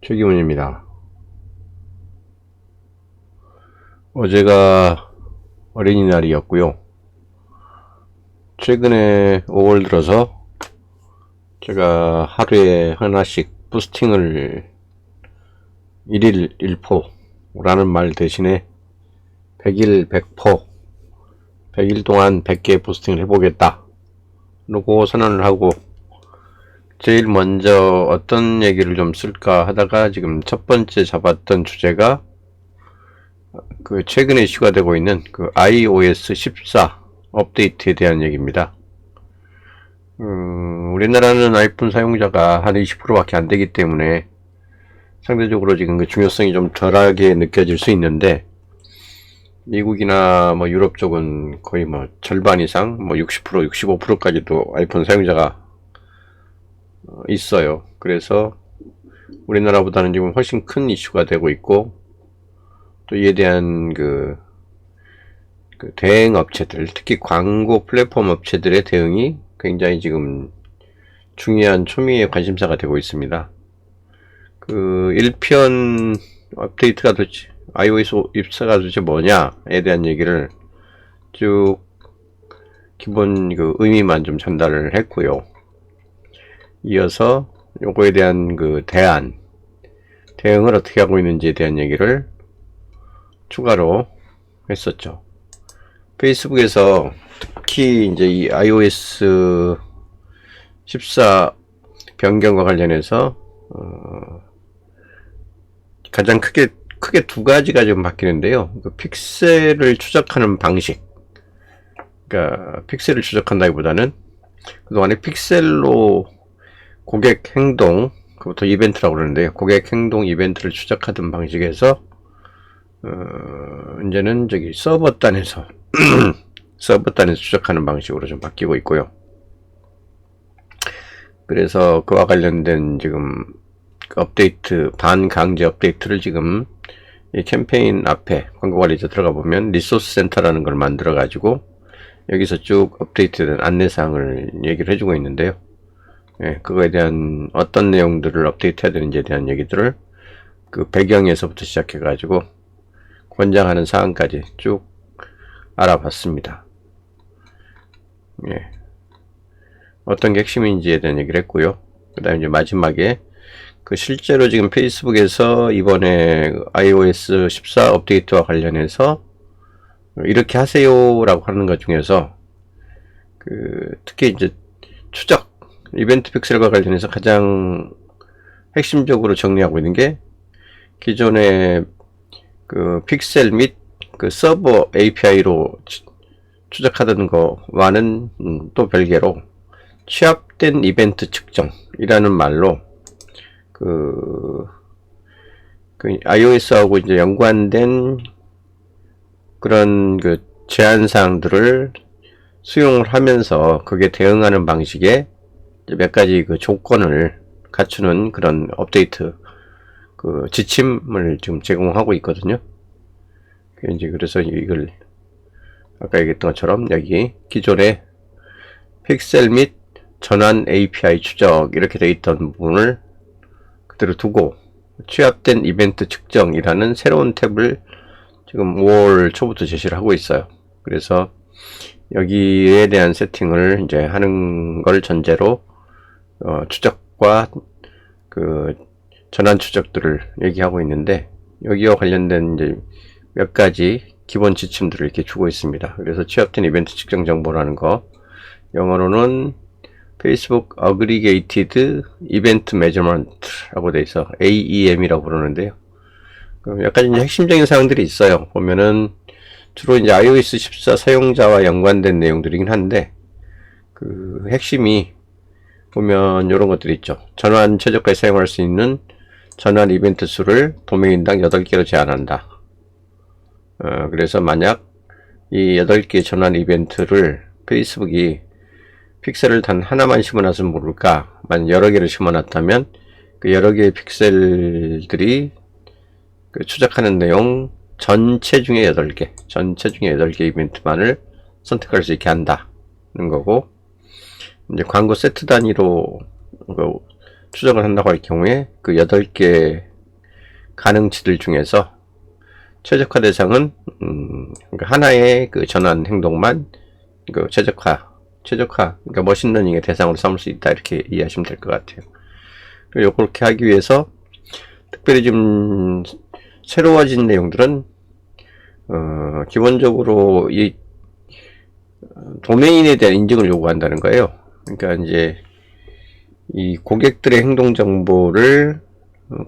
최기문입니다. 어제가 어린이날이었고요. 최근에 5월 들어서 제가 하루에 하나씩 부스팅을 1일 1포라는 말 대신에 100일 100포, 100일 동안 100개 부스팅을 해보겠다 그러고 선언을 하고, 제일 먼저 어떤 얘기를 좀 쓸까 하다가 지금 첫 번째 잡았던 주제가 그 최근에 이슈가 되고 있는 그 iOS 14 업데이트에 대한 얘기입니다. 우리나라는 아이폰 사용자가 한 20%밖에 안 되기 때문에 상대적으로 지금 그 중요성이 좀 덜하게 느껴질 수 있는데, 미국이나 뭐 유럽 쪽은 거의 뭐 절반 이상, 뭐 60%, 65%까지도 아이폰 사용자가 있어요. 그래서 우리나라보다는 지금 훨씬 큰 이슈가 되고 있고, 또 이에 대한 그 대행 업체들, 특히 광고 플랫폼 업체들의 대응이 굉장히 지금 중요한 초미의 관심사가 되고 있습니다. 그 1편 업데이트가 도대체 iOS 14가 도대체 뭐냐에 대한 얘기를 쭉 기본 그 의미만 좀 전달을 했고요. 이어서 요거에 대한 그 대응을 어떻게 하고 있는지에 대한 얘기를 추가로 했었죠. 페이스북에서 특히 이제 이 iOS 14 변경과 관련해서 가장 크게 두 가지가 좀 바뀌는데요. 그 픽셀을 추적하는 방식, 그러니까 픽셀을 추적한다기보다는 그동안에 픽셀로 고객 행동, 그것도 이벤트라고 그러는데요. 고객 행동 이벤트를 추적하던 방식에서 이제는 저기 서버 단에서 추적하는 방식으로 좀 바뀌고 있고요. 그래서 그와 관련된 지금 업데이트, 반강제 업데이트를 지금 이 캠페인 앞에 광고관리자 들어가 보면 리소스 센터라는 걸 만들어 가지고 여기서 쭉 업데이트된 안내사항을 얘기를 해주고 있는데요. 그거에 대한 어떤 내용들을 업데이트 해야 되는지에 대한 얘기들을 그 배경에서부터 시작해 가지고 권장하는 사항까지 쭉 알아봤습니다. 어떤 게 핵심인지에 대한 얘기를 했고요. 그 다음에 이제 마지막에 그 실제로 지금 페이스북에서 이번에 iOS 14 업데이트와 관련해서 이렇게 하세요라고 하는 것 중에서 그 특히 이제 추적 이벤트 픽셀과 관련해서 가장 핵심적으로 정리하고 있는 게, 기존의 그 픽셀 및 그 서버 API로 추적하던 거와는 또 별개로 취합된 이벤트 측정이라는 말로 그 iOS하고 이제 연관된 그런 그 제한사항들을 수용을 하면서 그게 대응하는 방식의 몇 가지 그 조건을 갖추는 그런 업데이트 그 지침을 지금 제공하고 있거든요. 이제 그래서 이걸 아까 얘기했던 것처럼 여기 기존의 픽셀 및 전환 API 추적 이렇게 되어 있던 부분을 그대로 두고 취합된 이벤트 측정이라는 새로운 탭을 지금 5월 초부터 제시를 하고 있어요. 그래서 여기에 대한 세팅을 이제 하는 걸 전제로 추적과 그 전환 추적들을 얘기하고 있는데, 여기와 관련된 이제 몇 가지 기본 지침들을 이렇게 주고 있습니다. 그래서 취합된 이벤트 측정 정보라는 거, 영어로는 Facebook Aggregated Event Measurement라고 돼 있어 AEM이라고 부르는데요. 몇 가지 이제 핵심적인 사항들이 있어요. 보면은 주로 이제 iOS 14 사용자와 연관된 내용들이긴 한데, 그 핵심이 보면 이런 것들이 있죠. 전환 최저까지 사용할 수 있는 전환 이벤트 수를 도메인당 8개로 제한한다. 그래서 만약 이 8개 전환 이벤트를 페이스북이 픽셀을 단 하나만 심어놨으면 모를까, 만약 여러 개를 심어놨다면 그 여러 개의 픽셀들이 그 추적하는 내용 전체 중에 8개 이벤트만을 선택할 수 있게 한다는 거고, 이제 광고 세트 단위로 추적을 한다고 할 경우에 그 8개 가능치들 중에서 최적화 대상은 그러니까 하나의 그 전환 행동만 그 최적화, 그러니까 머신러닝의 대상으로 삼을 수 있다, 이렇게 이해하시면 될 것 같아요. 그리고 그렇게 하기 위해서 특별히 좀 새로워진 내용들은 기본적으로 이 도메인에 대한 인증을 요구한다는 거예요. 그러니까 이제 이 고객들의 행동 정보를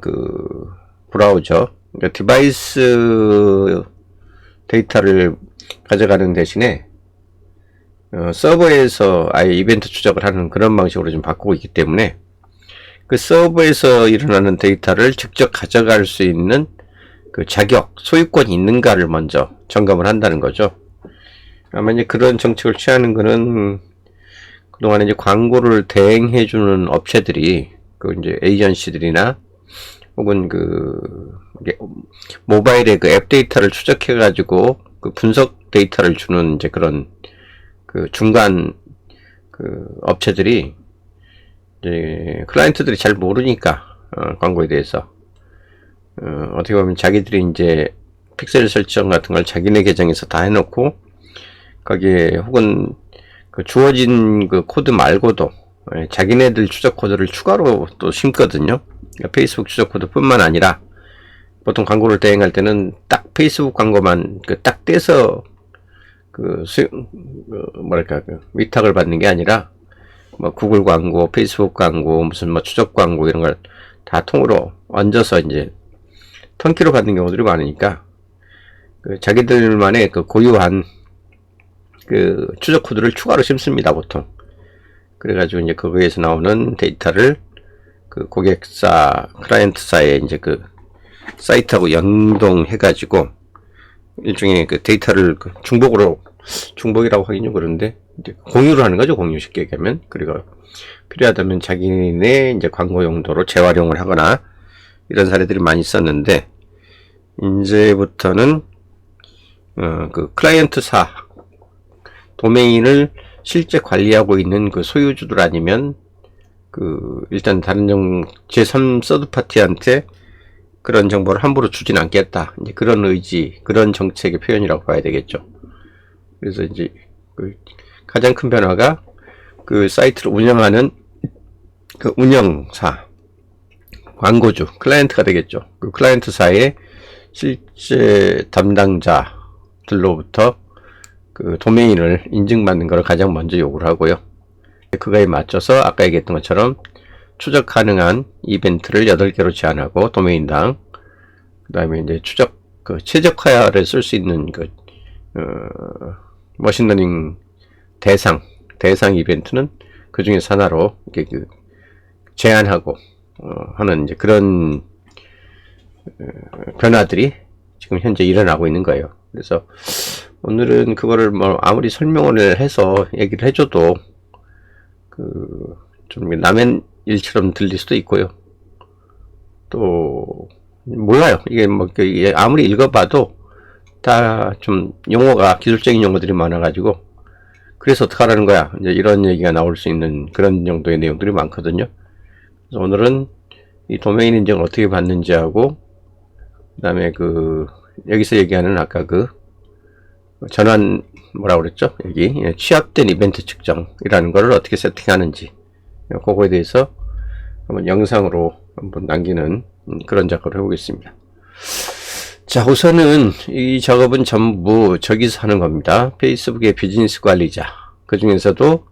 그 브라우저, 그러니까 디바이스 데이터를 가져가는 대신에 서버에서 아예 이벤트 추적을 하는 그런 방식으로 좀 바꾸고 있기 때문에 그 서버에서 일어나는 데이터를 직접 가져갈 수 있는 그 자격, 소유권이 있는가를 먼저 점검을 한다는 거죠. 아마 이제 그런 정책을 취하는 거는 그동안에 이제 광고를 대행해주는 업체들이 그 이제 에이전시들이나 혹은 그 모바일의 그 앱 데이터를 추적해가지고 그 분석 데이터를 주는 이제 그런 그 중간 그 업체들이 이제 클라이언트들이 잘 모르니까 광고에 대해서 어떻게 보면 자기들이 이제 픽셀 설정 같은 걸 자기네 계정에서 다 해놓고 거기에 혹은 그 주어진 그 코드 말고도 자기네들 추적 코드를 추가로 또 심거든요. 그러니까 페이스북 추적 코드 뿐만 아니라 보통 광고를 대행할 때는 딱 페이스북 광고만 그 딱 떼서 그 뭐랄까 그 위탁을 받는 게 아니라 뭐 구글 광고, 페이스북 광고, 무슨 뭐 추적 광고 이런 걸 다 통으로 얹어서 이제 턴키로 받는 경우들이 많으니까 그 자기들만의 그 고유한 그 추적 코드를 추가로 심습니다, 보통. 그래가지고 이제 거기에서 나오는 데이터를 그 고객사, 클라이언트사의 이제 그 사이트하고 연동해가지고 일종의 그 데이터를 그 중복이라고 하긴 좀 그런데 이제 공유를 하는 거죠, 공유 쉽게 얘기하면. 그리고 필요하다면 자기네 이제 광고 용도로 재활용을 하거나 이런 사례들이 많이 있었는데 이제부터는 그 클라이언트사 도메인을 실제 관리하고 있는 그 소유주들 아니면 그 일단 다른 제3 서드파티한테 그런 정보를 함부로 주진 않겠다, 이제 그런 의지, 그런 정책의 표현이라고 봐야 되겠죠. 그래서 이제 그 가장 큰 변화가 그 사이트를 운영하는 그 운영사, 광고주, 클라이언트가 되겠죠. 그 클라이언트사의 실제 담당자들로부터 그 도메인을 인증받는 것을 가장 먼저 요구를 하고요. 그거에 맞춰서 아까 얘기했던 것처럼 추적 가능한 이벤트를 8개로 제한하고 도메인당, 그 다음에 이제 추적 그 최적화를 쓸 수 있는 그 머신러닝 대상 이벤트는 그 중에서 하나로 이렇게 그 제한하고 하는 이제 그런 변화들이 지금 현재 일어나고 있는 거예요. 그래서 오늘은 그거를 뭐 아무리 설명을 해서 얘기를 해줘도 그 좀 남의 일처럼 들릴 수도 있고요. 또 몰라요. 이게 뭐 아무리 읽어봐도 다 좀 용어가 기술적인 용어들이 많아가지고 그래서 어떡하라는 거야, 이제 이런 얘기가 나올 수 있는 그런 정도의 내용들이 많거든요. 그래서 오늘은 이 도메인 인증을 어떻게 받는지 하고, 그 다음에 그 여기서 얘기하는 아까 그 전환 뭐라고 그랬죠? 여기 취합된 이벤트 측정이라는 거를 어떻게 세팅하는지, 그거에 대해서 한번 영상으로 한번 남기는 그런 작업을 해보겠습니다. 자, 우선은 이 작업은 전부 저기서 하는 겁니다. 페이스북의 비즈니스 관리자, 그 중에서도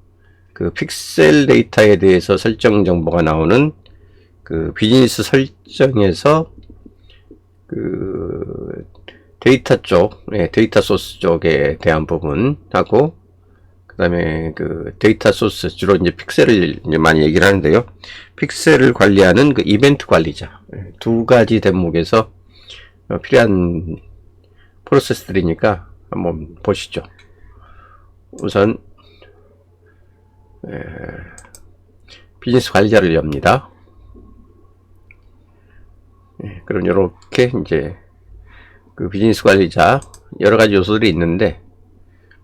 그 픽셀 데이터에 대해서 설정 정보가 나오는 그 비즈니스 설정에서 그 데이터 쪽, 데이터 소스 쪽에 대한 부분하고, 그 다음에 그 데이터 소스, 주로 이제 픽셀을 이제 많이 얘기를 하는데요. 픽셀을 관리하는 그 이벤트 관리자, 두 가지 대목에서 필요한 프로세스들이니까 한번 보시죠. 우선 비즈니스 관리자를 엽니다. 그럼 이렇게 이제 그 비즈니스 관리자 여러 가지 요소들이 있는데,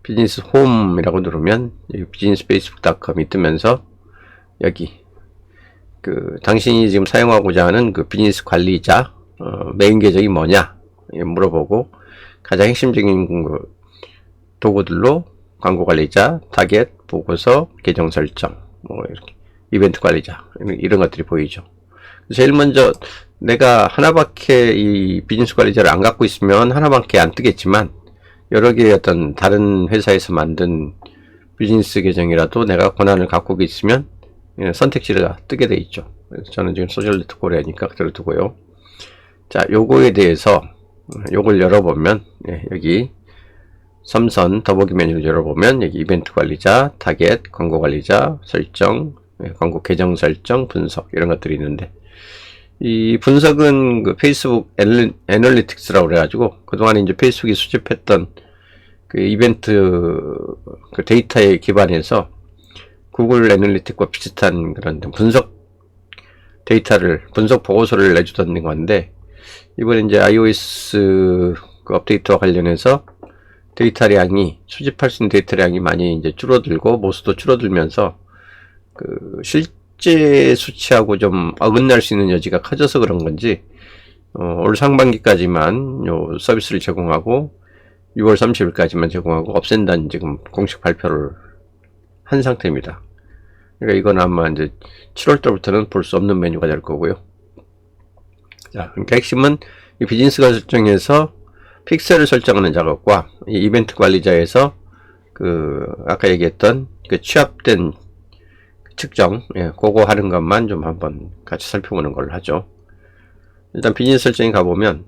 비즈니스 홈이라고 누르면 비즈니스 페이스북.com이 뜨면서 여기 그 당신이 지금 사용하고자 하는 그 비즈니스 관리자 메인 계정이 뭐냐 물어보고, 가장 핵심적인 도구들로 광고 관리자, 타겟, 보고서, 계정 설정, 뭐 이렇게 이벤트 관리자, 이런 것들이 보이죠. 제일 먼저 내가 하나밖에 이 비즈니스 관리자를 안 갖고 있으면 하나밖에 안 뜨겠지만, 여러 개의 어떤 다른 회사에서 만든 비즈니스 계정이라도 내가 권한을 갖고 있으면 선택지가 뜨게 돼 있죠. 그래서 저는 지금 소셜네트워크 코리아니까 그대로 두고요. 자, 요거에 대해서 요걸 열어보면, 여기 삼선 더보기 메뉴를 열어보면 여기 이벤트 관리자, 타겟, 광고 관리자, 설정, 광고 계정 설정, 분석, 이런 것들이 있는데, 이 분석은 그 페이스북 애널리틱스라고 그래가지고 그동안에 이제 페이스북이 수집했던 그 이벤트 그 데이터에 기반해서 구글 애널리틱과 비슷한 그런 분석 데이터를, 분석 보고서를 내주던 건데, 이번에 이제 iOS 그 업데이트와 관련해서 데이터량이, 수집할 수 있는 데이터량이 많이 이제 줄어들고 모수도 줄어들면서 그 실제 수치하고 좀 어긋날 수 있는 여지가 커져서 그런 건지, 올 상반기까지만 요 서비스를 제공하고 6월 30일까지만 제공하고 없앤다는 지금 공식 발표를 한 상태입니다. 그러니까 이건 아마 이제 7월 달부터는 볼 수 없는 메뉴가 될 거고요. 자, 그러니까 핵심은 이 비즈니스가 설정에서 픽셀을 설정하는 작업과 이 이벤트 관리자에서 그 아까 얘기했던 그 취합된 측정, 그거 하는 것만 좀 한번 같이 살펴보는 걸로 하죠. 일단 비즈니스 설정에 가보면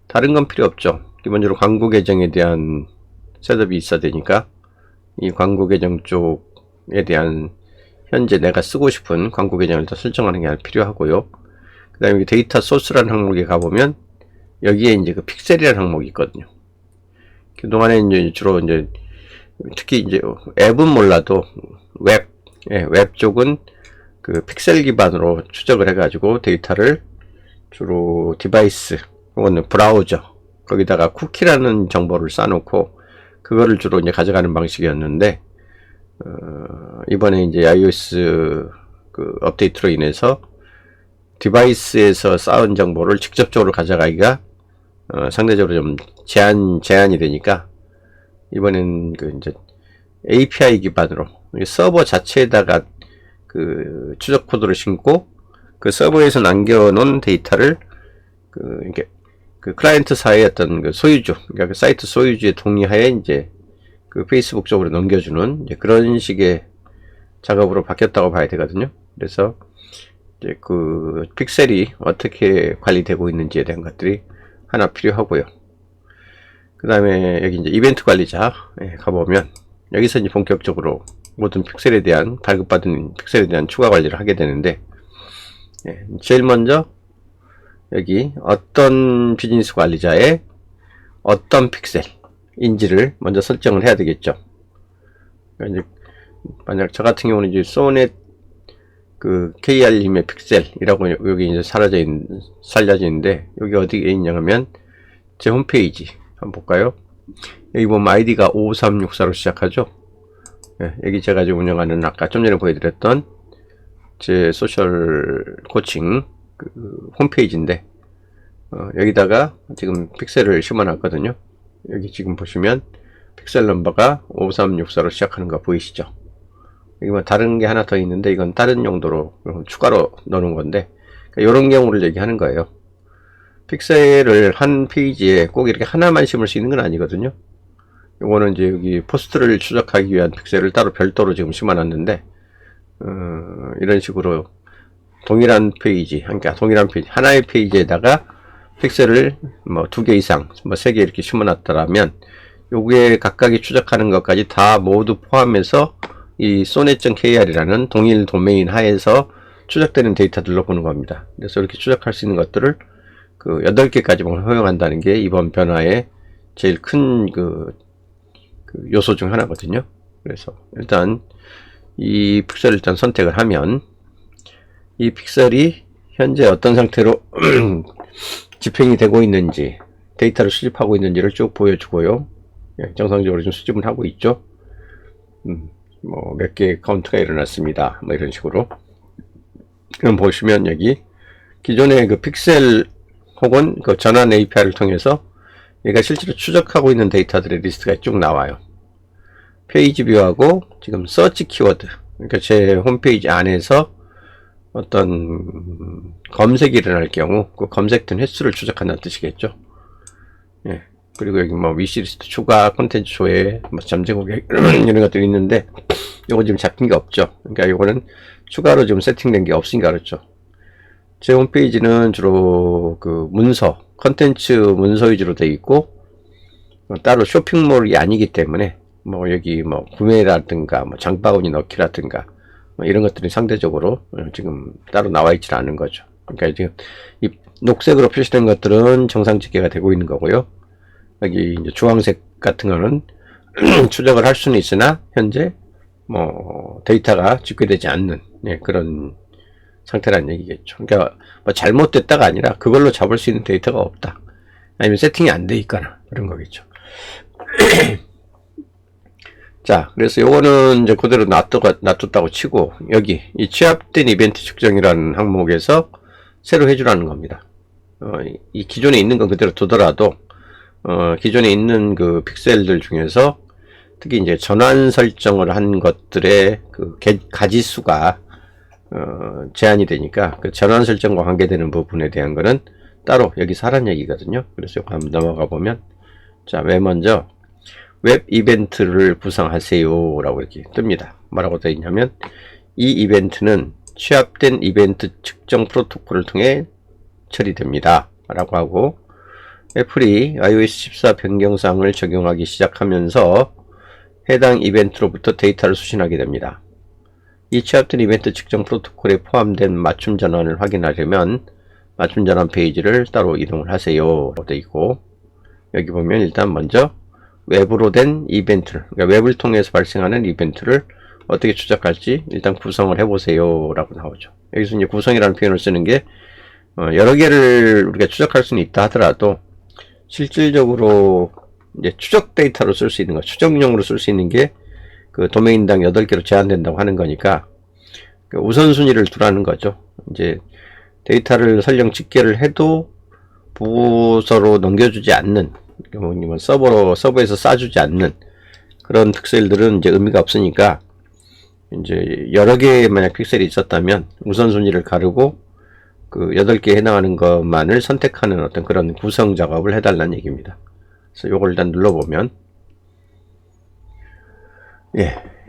다른 건 필요 없죠. 기본적으로 광고 계정에 대한 셋업이 있어야 되니까 이 광고 계정 쪽에 대한 현재 내가 쓰고 싶은 광고 계정을 더 설정하는 게 필요하고요. 그 다음에 데이터 소스라는 항목에 가보면 여기에 이제 그 픽셀이라는 항목이 있거든요. 그동안에 이제 주로 이제 특히 이제 앱은 몰라도 웹 쪽은 그 픽셀 기반으로 추적을 해가지고 데이터를 주로 디바이스 혹은 브라우저 거기다가 쿠키라는 정보를 쌓아놓고 그거를 주로 이제 가져가는 방식이었는데, 이번에 이제 iOS 그 업데이트로 인해서 디바이스에서 쌓은 정보를 직접적으로 가져가기가 상대적으로 좀 제한이 되니까, 이번엔 그 이제 API 기반으로 서버 자체에다가 그 추적 코드를 심고 그 서버에서 남겨놓은 데이터를 이게 그 클라이언트사의 어떤 그 소유주, 그러니까 그 사이트 소유주의 동의하에 이제 그 페이스북 쪽으로 넘겨주는 이제 그런 식의 작업으로 바뀌었다고 봐야 되거든요. 그래서 이제 그 픽셀이 어떻게 관리되고 있는지에 대한 것들이 하나 필요하고요. 그 다음에 여기 이제 이벤트 관리자 가보면 여기서 이제 본격적으로 모든 픽셀에 대한 발급받은 픽셀에 대한 추가 관리를 하게 되는데, 제일 먼저 여기 어떤 비즈니스 관리자의 어떤 픽셀인지를 먼저 설정을 해야 되겠죠. 그러니까 이제 만약 저 같은 경우는 이제 소넷 그 KR님의 픽셀이라고 여기 이제 살려져 있는데, 여기 어디에 있냐면 제 홈페이지 한번 볼까요? 여기 보면 아이디가 5364로 시작하죠. 여기 제가 지금 운영하는 아까 좀 전에 보여드렸던 제 소셜 코칭 그 홈페이지인데, 여기다가 지금 픽셀을 심어놨거든요. 여기 지금 보시면 픽셀 넘버가 5364로 시작하는 거 보이시죠? 여기 뭐 다른 게 하나 더 있는데 이건 다른 용도로 추가로 넣는 건데, 이런 경우를 얘기하는 거예요. 픽셀을 한 페이지에 꼭 이렇게 하나만 심을 수 있는 건 아니거든요. 요거는 이제 여기 포스트를 추적하기 위한 픽셀을 따로 별도로 지금 심어놨는데, 이런 식으로 동일한 페이지, 그러니까 동일한 페이지, 하나의 페이지에다가 픽셀을 뭐 2개 이상, 뭐 3개 이렇게 심어놨다라면, 요게 각각이 추적하는 것까지 다 모두 포함해서 이 sonet.kr이라는 동일 도메인 하에서 추적되는 데이터들로 보는 겁니다. 그래서 이렇게 추적할 수 있는 것들을 그 8개까지만 허용한다는 게 이번 변화의 제일 큰 그 요소 중 하나거든요. 그래서 일단 이 픽셀을 일단 선택을 하면 이 픽셀이 현재 어떤 상태로 집행이 되고 있는지, 데이터를 수집하고 있는지를 쭉 보여주고요. 정상적으로 좀 수집을 하고 있죠. 뭐 몇 개의 카운트가 일어났습니다. 뭐 이런 식으로. 그럼 보시면 여기 기존의 그 픽셀 혹은 그 전환 API를 통해서 얘가 실제로 추적하고 있는 데이터들의 리스트가 쭉 나와요. 페이지 뷰하고 지금 서치 키워드, 그러니까 제 홈페이지 안에서 어떤 검색이 일어날 경우 그 검색된 횟수를 추적한다는 뜻이겠죠. 예. 그리고 여기 뭐 위시리스트 추가, 콘텐츠 조회, 뭐 잠재 고객 이런 것들이 있는데 요거 지금 잡힌 게 없죠. 그러니까 요거는 추가로 지금 세팅된 게 없으니까 그렇죠. 제 홈페이지는 주로 그 문서, 컨텐츠 문서 위주로 되어 있고 따로 쇼핑몰이 아니기 때문에 뭐 여기 뭐 구매라든가 뭐 장바구니 넣기라든가 뭐 이런 것들이 상대적으로 지금 따로 나와 있지 않은 거죠. 그러니까 지금 이 녹색으로 표시된 것들은 정상 집계가 되고 있는 거고요. 여기 이제 주황색 같은 거는 추적을 할 수는 있으나 현재 뭐 데이터가 집계되지 않는 그런 상태라는 얘기겠죠. 그러니까 뭐 잘못됐다가 아니라 그걸로 잡을 수 있는 데이터가 없다. 아니면 세팅이 안 돼 있거나 그런 거겠죠. 자, 그래서 요거는 이제 그대로 놔뒀다고 치고 여기 이 취합된 이벤트 측정이라는 항목에서 새로 해주라는 겁니다. 이 기존에 있는 건 그대로 두더라도 기존에 있는 그 픽셀들 중에서 특히 이제 전환 설정을 한 것들의 그 가지수가 제한이 되니까 그 전환 설정과 관계되는 부분에 대한 거는 따로 여기서 하라는 얘기거든요. 그래서 이거 한번 넘어가 보면 자, 맨 먼저 웹 이벤트를 구성하세요 라고 이렇게 뜹니다. 뭐라고 되어 있냐면 이 이벤트는 취합된 이벤트 측정 프로토콜을 통해 처리됩니다 라고 하고 애플이 iOS 14 변경사항을 적용하기 시작하면서 해당 이벤트로부터 데이터를 수신하게 됩니다. 이 취합된 이벤트 측정 프로토콜에 포함된 맞춤 전환을 확인하려면 맞춤 전환 페이지를 따로 이동을 하세요 라고 되어 있고 여기 보면 일단 먼저 웹으로 된 이벤트를, 그러니까 웹을 통해서 발생하는 이벤트를 어떻게 추적할지 일단 구성을 해보세요 라고 나오죠. 여기서 이제 구성이라는 표현을 쓰는 게 여러 개를 우리가 추적할 수는 있다 하더라도 실질적으로 이제 추적 데이터로 쓸 수 있는 거, 추적용으로 쓸 수 있는 게 그 도메인당 8개로 제한된다고 하는 거니까 그 우선순위를 두라는 거죠. 이제 데이터를 설령 집계를 해도 부서로 넘겨주지 않는, 뭐 서버에서 싸주지 않는 그런 픽셀들은 이제 의미가 없으니까 이제 여러 개의 만약 픽셀이 있었다면 우선순위를 가르고 그 8개에 해당하는 것만을 선택하는 어떤 그런 구성 작업을 해달라는 얘기입니다. 그래서 요걸 일단 눌러보면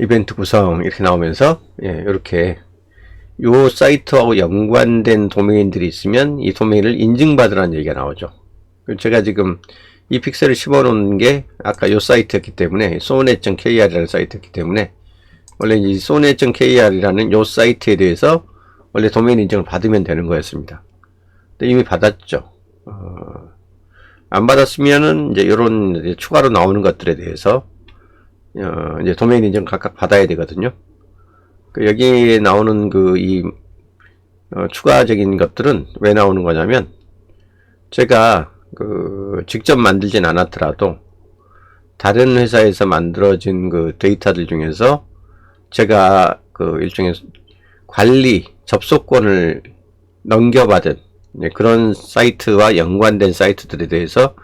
이벤트 구성 이렇게 나오면서 이렇게 요 사이트하고 연관된 도메인들이 있으면 이 도메인을 인증받으라는 얘기가 나오죠. 제가 지금 이 픽셀을 씹어놓은 게 아까 요 사이트였기 때문에 sonet.kr이라는 사이트였기 때문에 원래 이 sonet.kr이라는 요 사이트에 대해서 원래 도메인 인증을 받으면 되는 거였습니다. 근데 이미 받았죠. 안 받았으면은 이제 요런 추가로 나오는 것들에 대해서 이제 도메인 인증을 각각 받아야 되거든요. 여기에 나오는 추가적인 것들은 왜 나오는 거냐면 제가 직접 만들진 않았더라도 다른 회사에서 만들어진 그 데이터들 중에서 제가 일종의 관리 접속권을 넘겨받은 그런 사이트와 연관된 사이트들에 대해서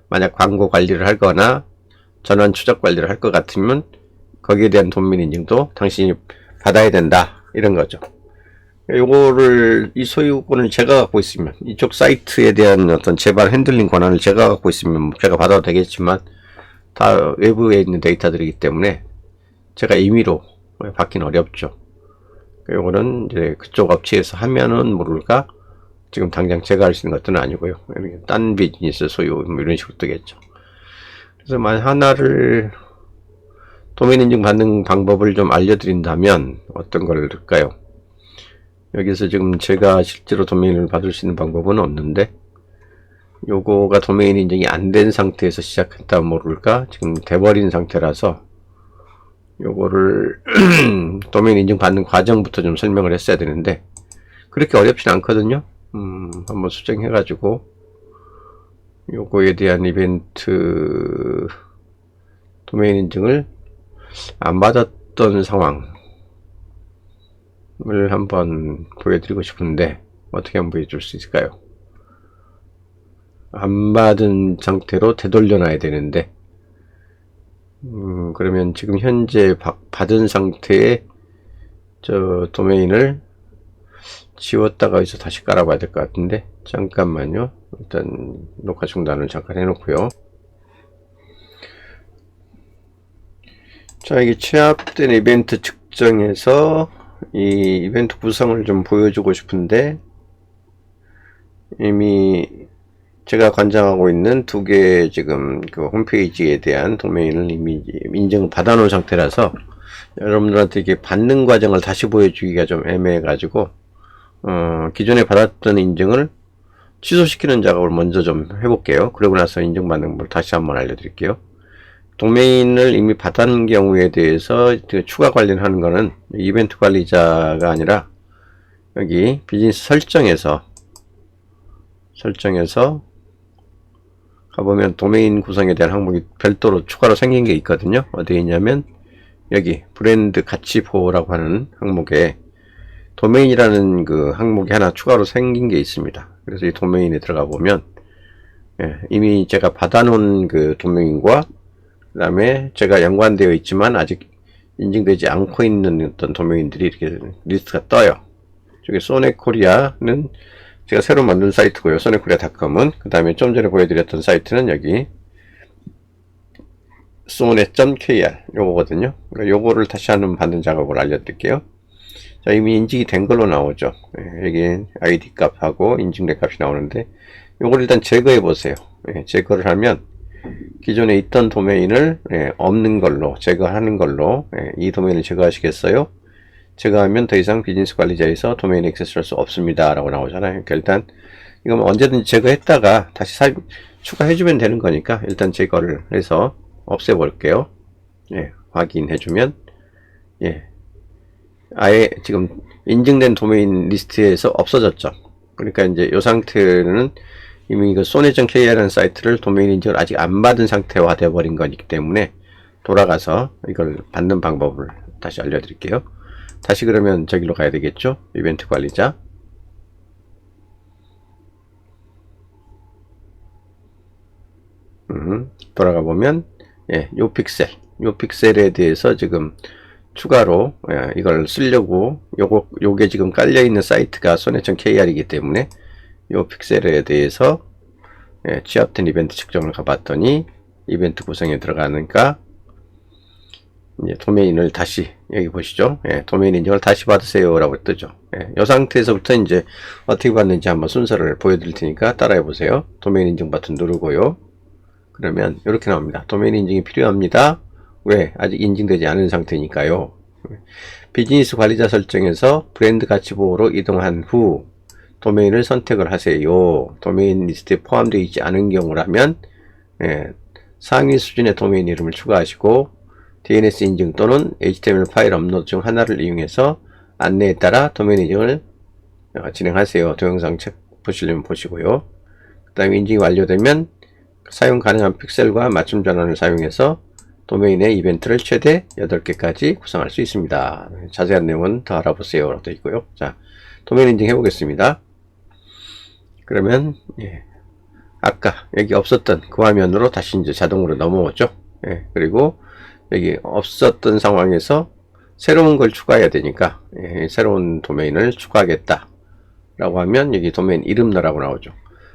만약 광고 관리를 하거나 전환 추적 관리를 할 것 같으면 거기에 대한 도메인 인증도 당신이 받아야 된다 이런 거죠. 요거를 이 소유권을 제가 갖고 있으면 이쪽 사이트에 대한 어떤 재발 핸들링 권한을 제가 갖고 있으면 제가 받아도 되겠지만 다 외부에 있는 데이터들이기 때문에 제가 임의로 받기는 어렵죠. 요거는 이제 그쪽 업체에서 하면은 모를까 지금 당장 제가 할 수 있는 것들은 아니고요. 딴 비즈니스 소유 뭐 이런 식으로 뜨겠죠. 그래서 만약 하나를 도메인 인증 받는 방법을 좀 알려드린다면 어떤 걸 할까요? 여기서 지금 제가 실제로 도메인을 받을 수 있는 방법은 없는데 요거가 도메인 인증이 안 된 상태에서 시작했다 모를까 지금 돼버린 상태라서 요거를 도메인 인증 받는 과정부터 좀 설명을 했어야 되는데 그렇게 어렵진 않거든요. 한번 수정해 가지고 요거에 대한 이벤트 도메인 인증을 안 받았던 상황을 한번 보여드리고 싶은데 어떻게 한번 보여줄 수 있을까요? 안 받은 상태로 되돌려 놔야 되는데, 그러면 지금 현재 받은 상태의 저 도메인을 지웠다가 여기서 다시 깔아봐야 될 것 같은데, 잠깐만요. 일단 녹화 중단을 잠깐 해놓고요. 자, 이게 취합된 이벤트 측정에서 이 이벤트 구성을 좀 보여주고 싶은데, 이미 제가 관장하고 있는 두 개의 지금 그 홈페이지에 대한 도메인을 이미 인증을 받아 놓은 상태라서 여러분들한테 이게 받는 과정을 다시 보여주기가 좀 애매해 가지고 기존에 받았던 인증을 취소시키는 작업을 먼저 좀 해볼게요. 그러고 나서 인증받는 걸 다시 한번 알려드릴게요. 도메인을 이미 받은 경우에 대해서 그 추가 관리를 하는 거는 이벤트 관리자가 아니라 여기 비즈니스 설정에서 가보면 도메인 구성에 대한 항목이 별도로 추가로 생긴 게 있거든요. 어디에 있냐면 여기 브랜드 가치 보호라고 하는 항목에 도메인이라는 그 항목이 하나 추가로 생긴 게 있습니다. 그래서 이 도메인에 들어가 보면 이미 제가 받아놓은 그 도메인과 그 다음에 제가 연관되어 있지만 아직 인증되지 않고 있는 어떤 도메인들이 이렇게 리스트가 떠요. 저기 소네코리아는 제가 새로 만든 사이트고요. 소네코리아닷컴은 그 다음에 좀 전에 보여드렸던 사이트는 여기 sone.kr 요거거든요. 그러니까 요거를 다시 한번 받는 작업을 알려드릴게요. 자, 이미 인증이 된 걸로 나오죠. 여기 ID 값하고 인증된 값이 나오는데 요걸 일단 제거해 보세요. 제거를 하면 기존에 있던 도메인을 없는 걸로 제거하는 걸로 이 도메인을 제거하시겠어요? 제거하면 더 이상 비즈니스 관리자에서 도메인 액세스할 수 없습니다 라고 나오잖아요. 그러니까 일단 이건 언제든지 제거했다가 다시 추가해주면 되는 거니까 일단 제거를 해서 없애 볼게요. 확인해주면 아예 지금 인증된 도메인 리스트에서 없어졌죠. 그러니까 이제 이 상태는 이미 그 sone.kr이라는 사이트를 도메인 인증을 아직 안 받은 상태화 되어 버린 거기 때문에 돌아가서 이걸 받는 방법을 다시 알려드릴게요. 다시 그러면 저기로 가야 되겠죠. 이벤트 관리자. 돌아가 보면 요 픽셀에 대해서 지금 추가로 이걸 쓰려고 요게 지금 깔려 있는 사이트가 sone.kr이기 때문에 요 픽셀에 대해서 취합된 이벤트 측정을 가봤더니 이벤트 구성에 들어가니까 이제 도메인을 다시 여기 보시죠. 도메인 인증을 다시 받으세요 라고 뜨죠. 이 상태에서부터 이제 어떻게 받는지 한번 순서를 보여드릴 테니까 따라해 보세요. 도메인 인증 버튼 누르고요. 그러면 이렇게 나옵니다. 도메인 인증이 필요합니다. 왜? 아직 인증되지 않은 상태니까요. 비즈니스 관리자 설정에서 브랜드 가치 보호로 이동한 후 도메인을 선택을 하세요. 도메인 리스트에 포함되어 있지 않은 경우라면 상위 수준의 도메인 이름을 추가하시고 DNS 인증 또는 HTML 파일 업로드 중 하나를 이용해서 안내에 따라 도메인 인증을 진행하세요. 동영상 보시려면 보시고요. 그 다음에 인증이 완료되면 사용 가능한 픽셀과 맞춤 전원을 사용해서 도메인의 이벤트를 최대 8개까지 구성할 수 있습니다. 자세한 내용은 더 알아보세요 라고 되어 있고요. 자, 도메인 인증 해보겠습니다. 그러면 아까 여기 없었던 그 화면으로 다시 이제 자동으로 넘어오죠. 그리고 여기 없었던 상황에서 새로운 걸 추가해야 되니까 새로운 도메인을 추가하겠다 라고 하면 여기 도메인 이름 넣으라고 나오죠.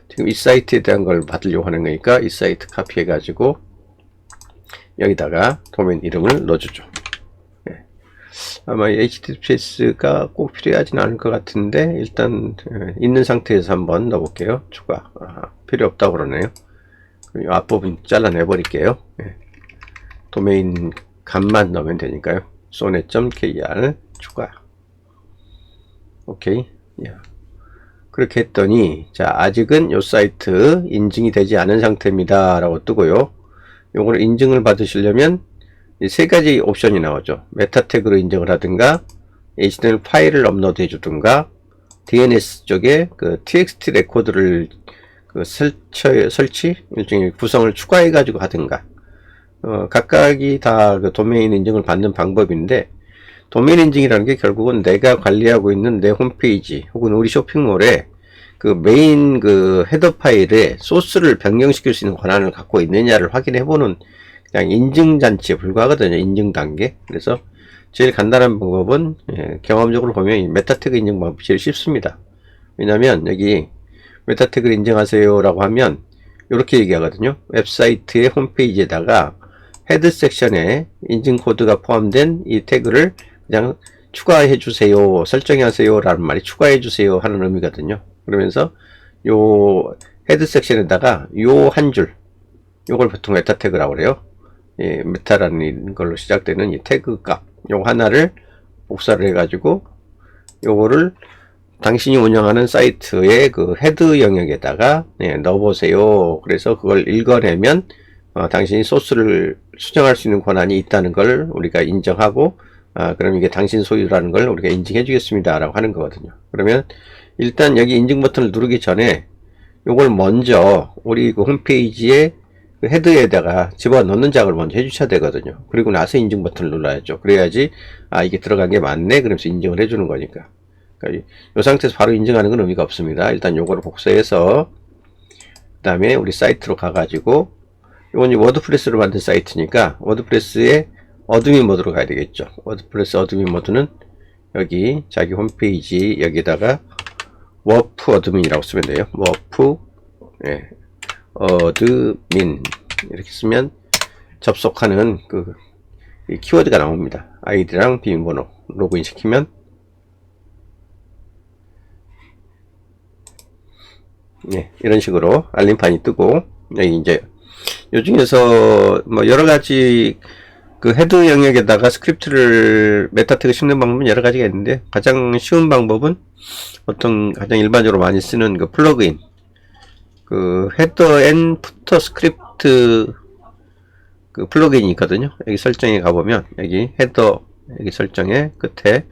지금 이 사이트에 대한 걸 받으려고 하는 거니까 이 사이트 카피해 가지고 여기다가 도메인 이름을 넣어주죠. 아마 HTTPS가 꼭 필요하진 않을 것 같은데 일단 있는 상태에서 한번 넣어볼게요. 추가 필요 없다고 그러네요. 이 앞부분 잘라내 버릴게요. 도메인 값만 넣으면 되니까요. sone.kr 추가. 오케이. 그렇게 했더니 자, 아직은 이 사이트 인증이 되지 않은 상태입니다 라고 뜨고요. 요거를 인증을 받으시려면 이 세 가지 옵션이 나오죠. 메타 태그로 인증을 하든가 HTML 파일을 업로드 해주든가 DNS 쪽에 그 TXT 레코드를 그 설치 일종의 구성을 추가해 가지고 하든가 각각이 다 그 도메인 인증을 받는 방법인데 도메인 인증이라는 게 결국은 내가 관리하고 있는 내 홈페이지 혹은 우리 쇼핑몰에 그 메인 그 헤더 파일에 소스를 변경시킬 수 있는 권한을 갖고 있느냐를 확인해보는 그냥 인증 잔치에 불과하거든요. 인증 단계. 그래서 제일 간단한 방법은 경험적으로 보면 이 메타 태그 인증 방법이 제일 쉽습니다. 왜냐면 여기 메타 태그를 인증하세요 라고 하면 이렇게 얘기하거든요. 웹사이트의 홈페이지에다가 헤드 섹션에 인증 코드가 포함된 이 태그를 그냥 추가해 주세요, 설정해 하세요 라는 말이 추가해 주세요 하는 의미거든요. 그러면서 요 헤드 섹션에다가 요 한 줄, 요걸 보통 메타 태그라고 그래요. 예, 메타라는 걸로 시작되는 이 태그 값, 요 하나를 복사를 해가지고 요거를 당신이 운영하는 사이트의 그 헤드 영역에다가 넣어보세요. 그래서 그걸 읽어내면 당신이 소스를 수정할 수 있는 권한이 있다는 걸 우리가 인정하고 그럼 이게 당신 소유라는 걸 우리가 인증해 주겠습니다 라고 하는 거거든요. 그러면 일단 여기 인증 버튼을 누르기 전에 요걸 먼저 우리 그 홈페이지에 그 헤드에다가 집어넣는 작업을 먼저 해주셔야 되거든요. 그리고 나서 인증 버튼을 눌러야죠. 그래야지 이게 들어간 게 맞네 그러면서 인증을 해주는 거니까. 그러니까 이 상태에서 바로 인증하는 건 의미가 없습니다. 일단 요거를 복사해서 그 다음에 우리 사이트로 가가지고 이건 워드프레스로 만든 사이트니까 워드프레스의 어드민 모드로 가야 되겠죠. 워드프레스 어드민 모드는 여기 자기 홈페이지 여기다가 워프 어드민이라고 쓰면 돼요. 워프 어드민 이렇게 쓰면 접속하는 그 키워드가 나옵니다. 아이디랑 비밀번호 로그인 시키면 이런 식으로 알림판이 뜨고 여기 이제 요 중에서 뭐 여러가지 그 헤드 영역에다가 스크립트를 메타 태그 씹는 방법은 여러가지가 있는데 가장 쉬운 방법은 보통 가장 일반적으로 많이 쓰는 그 플러그인 그 헤더 앤 푸터 스크립트 그 플러그인이 있거든요. 여기 설정에 가보면 여기 헤더 여기 설정에 끝에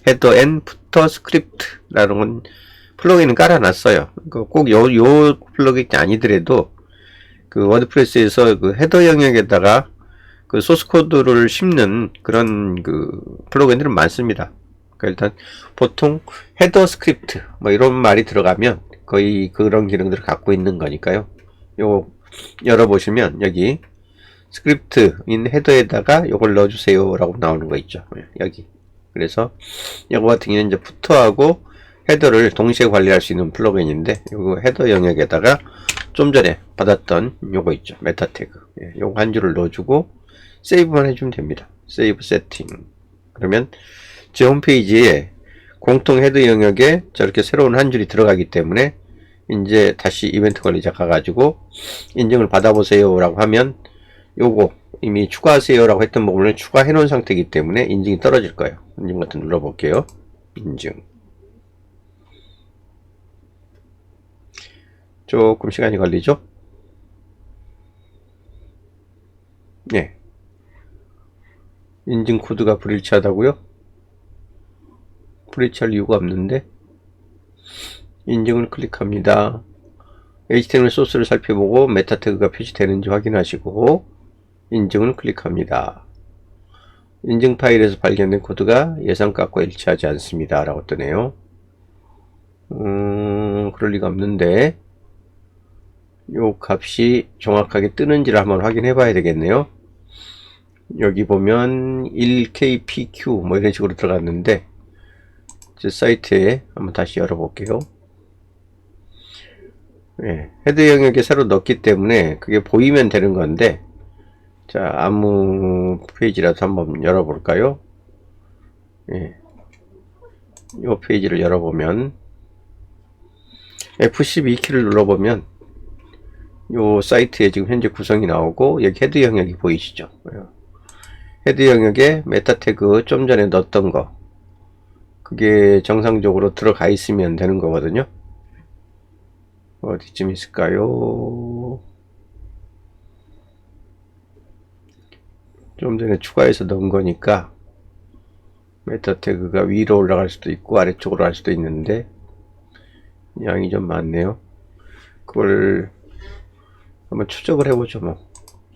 헤더 앤 푸터 스크립트라는 건 플러그인은 깔아놨어요. 꼭 요 플러그인이 아니더라도 그 워드프레스에서 그 헤더 영역에다가 그 소스 코드를 씹는 그런 그 플러그인들은 많습니다. 그러니까 일단 보통 헤더 스크립트 뭐 이런 말이 들어가면 거의 그런 기능들을 갖고 있는 거니까요. 요 열어보시면 여기 스크립트인 헤더에다가 요걸 넣어주세요 라고 나오는 거 있죠. 여기. 그래서 요거 같은 경우는 이제 푸터하고 헤더를 동시에 관리할 수 있는 플러그인인데 요거 헤더 영역에다가 좀 전에 받았던 요거 있죠. 메타 태그. 요거 한 줄을 넣어주고 세이브만 해주면 됩니다. 세이브 세팅. 그러면 제 홈페이지에 공통 헤드 영역에 저렇게 새로운 한 줄이 들어가기 때문에 이제 다시 이벤트 관리자 가가지고 인증을 받아보세요 라고 하면 요거 이미 추가하세요 라고 했던 부분을 추가해 놓은 상태이기 때문에 인증이 떨어질 거예요. 인증 버튼 눌러볼게요. 인증. 조금 시간이 걸리죠? 인증 코드가 불일치하다고요? 불일치할 이유가 없는데 인증을 클릭합니다. HTML 소스를 살펴보고 메타 태그가 표시되는지 확인하시고 인증을 클릭합니다. 인증 파일에서 발견된 코드가 예상값과 일치하지 않습니다 라고 뜨네요. 그럴 리가 없는데 요 값이 정확하게 뜨는지를 한번 확인해 봐야 되겠네요. 여기 보면 1kpq 뭐 이런 식으로 들어갔는데 제 사이트에 한번 다시 열어볼게요. 헤드 영역에 새로 넣었기 때문에 그게 보이면 되는 건데 자 아무 페이지라도 한번 열어볼까요? 이 페이지를 열어보면 F12키를 눌러보면 요 사이트에 지금 현재 구성이 나오고 여기 헤드 영역이 보이시죠? 헤드 영역에 메타 태그 좀 전에 넣었던 거 그게 정상적으로 들어가 있으면 되는 거거든요. 어디쯤 있을까요? 좀 전에 추가해서 넣은 거니까 메타 태그가 위로 올라갈 수도 있고 아래쪽으로 갈 수도 있는데 양이 좀 많네요. 그걸 한번 추적을 해보죠. 뭐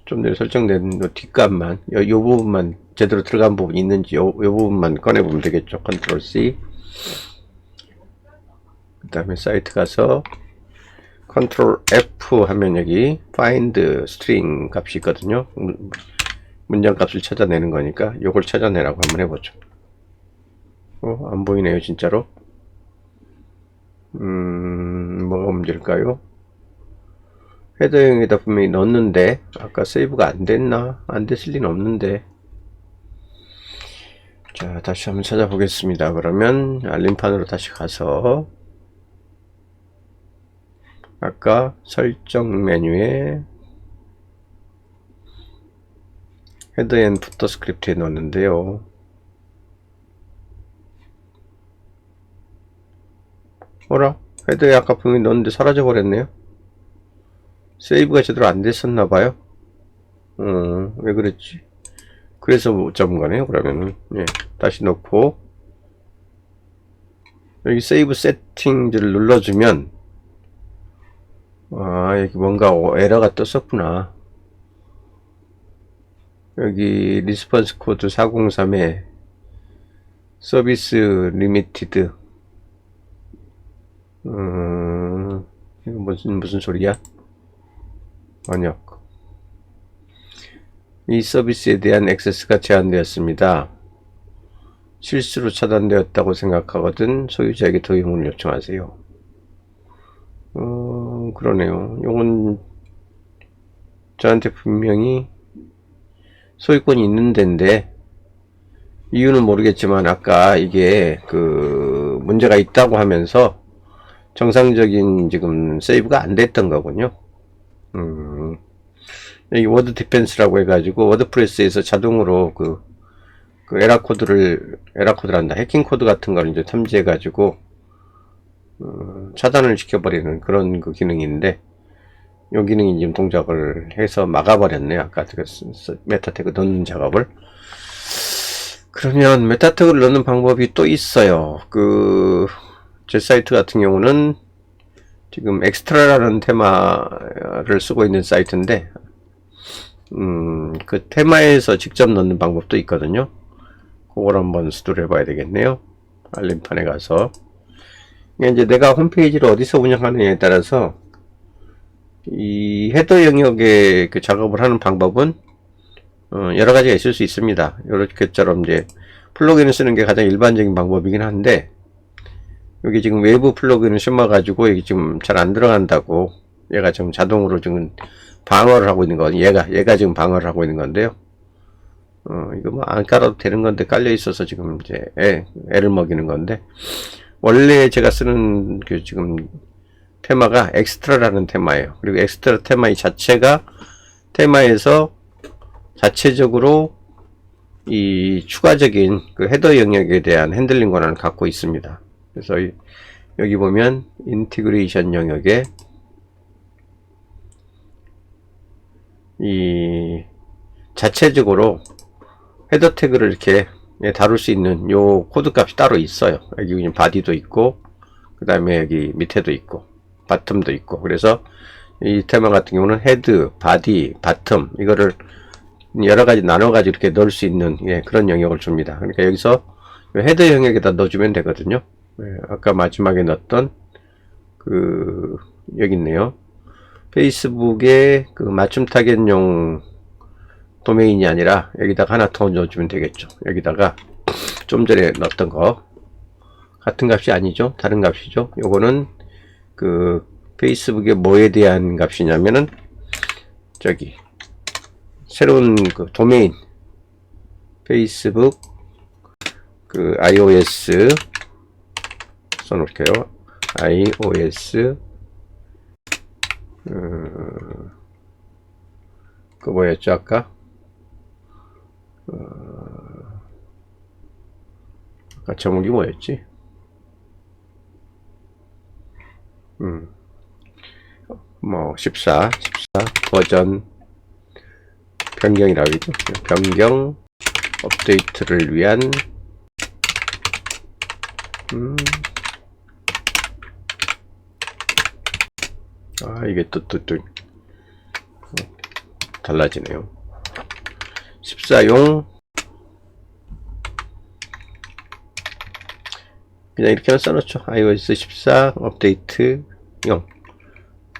좀 전에 설정된 요 뒷값만, 요 부분만 제대로 들어간 부분이 있는지 요 부분만 꺼내보면 되겠죠. 컨트롤 C. 그 다음에 사이트 가서 컨트롤 F 하면 여기 find string 값이 있거든요. 문장 값을 찾아내는 거니까 요걸 찾아내라고 한번 해보죠. 안 보이네요, 진짜로. 뭐가 문제일까요? 헤더형에다 분명히 넣었는데 아까 세이브가 안 됐나? 안 됐을 리는 없는데. 자, 다시 한번 찾아보겠습니다. 그러면 알림판으로 다시 가서 아까 설정 메뉴에 헤더 앤 부터 스크립트에 넣었는데요. 어라? 헤더에 아까 분명히 넣었는데 사라져 버렸네요. 세이브가 제대로 안 됐었나봐요. 왜 그랬지? 그래서 못 잡은 거네요. 그러면은 예, 다시 넣고 여기 세이브 세팅즈를 눌러주면 여기 뭔가 에러가 떴었구나. 여기 리스폰스 코드 403에 서비스 리미티드 이거 무슨 소리야? 번역. 이 서비스에 대한 액세스가 제한되었습니다. 실수로 차단되었다고 생각하거든 소유자에게 도움을 요청하세요. 그러네요. 요건 저한테 분명히 소유권이 있는 데인데 이유는 모르겠지만 아까 이게 그 문제가 있다고 하면서 정상적인 지금 세이브가 안 됐던 거군요. 여기 워드 디펜스라고 해가지고 워드프레스에서 자동으로 그 에러코드란다. 해킹 코드 같은 걸 이제 탐지해가지고 차단을 시켜버리는 그런 그 기능인데 요 기능이 지금 동작을 해서 막아버렸네요. 아까 그 메타태그 넣는 작업을. 그러면 메타태그를 넣는 방법이 또 있어요. 제 사이트 같은 경우는 지금 엑스트라라는 테마를 쓰고 있는 사이트인데 그 테마에서 직접 넣는 방법도 있거든요. 그걸 한번 시도를 해봐야 되겠네요. 알림판에 가서 이제 내가 홈페이지를 어디서 운영하느냐에 따라서 이 헤더 영역의 그 작업을 하는 방법은 여러 가지가 있을 수 있습니다. 이렇게처럼 이제 플러그인을 쓰는 게 가장 일반적인 방법이긴 한데 여기 지금 외부 플러그인을 심어 가지고 여기 지금 잘 안 들어간다고 얘가 지금 자동으로 지금 방어를 하고 있는 건 얘가 지금 방어를 하고 있는 건데요. 이거 뭐 안 깔아도 되는 건데 깔려 있어서 지금 이제 애를 먹이는 건데 원래 제가 쓰는 그 지금 테마가 엑스트라라는 테마예요. 그리고 엑스트라 테마 이 자체가 테마에서 자체적으로 이 추가적인 그 헤더 영역에 대한 핸들링 권한을 갖고 있습니다. 그래서 여기 보면 인티그레이션 영역에 이 자체적으로 헤더 태그를 이렇게 다룰 수 있는 요 코드 값이 따로 있어요. 여기 그냥 바디도 있고 그 다음에 여기 밑에도 있고 바텀도 있고 그래서 이 테마 같은 경우는 헤드, 바디, 바텀 이거를 여러 가지 나눠 가지고 이렇게 넣을 수 있는 그런 영역을 줍니다. 그러니까 여기서 헤더 영역에다 넣어주면 되거든요. 아까 마지막에 넣었던 여기 있네요. 페이스북에 그 맞춤 타겟용 도메인이 아니라 여기다가 하나 더 넣어주면 되겠죠. 여기다가 좀 전에 넣었던 거 같은 값이 아니죠. 다른 값이죠. 요거는 그 페이스북에 뭐에 대한 값이냐면은 저기 새로운 그 도메인 페이스북 그 iOS 써놓을게요. iOS 그 뭐였죠 아까? 아까 제목이 뭐였지? 뭐 14 버전 변경이라고 했죠. 변경 업데이트를 위한 이게 또 달라지네요. 14용 그냥 이렇게만 써놓죠. iOS 14 업데이트 0.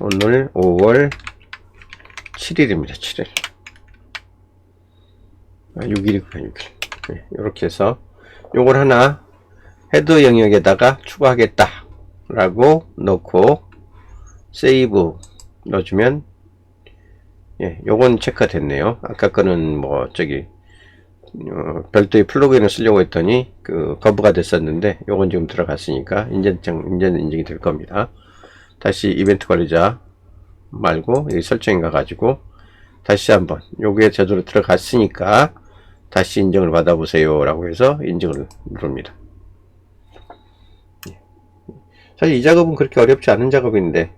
오늘 5월 7일입니다. 7일. 6일이구나, 6일. 네, 이렇게 해서 요걸 하나 헤더 영역에다가 추가하겠다 라고 넣고 세이브 넣어주면, 예, 요건 체크가 됐네요. 아까 거는 뭐 저기 별도의 플러그인을 쓰려고 했더니 거부가 됐었는데, 요건 지금 들어갔으니까 이제는 인증이 될 겁니다. 다시 이벤트 관리자 말고 여기 설정에 가가지고 다시 한번 요게 제대로 들어갔으니까 다시 인증을 받아보세요 라고 해서 인증을 누릅니다. 사실 이 작업은 그렇게 어렵지 않은 작업인데,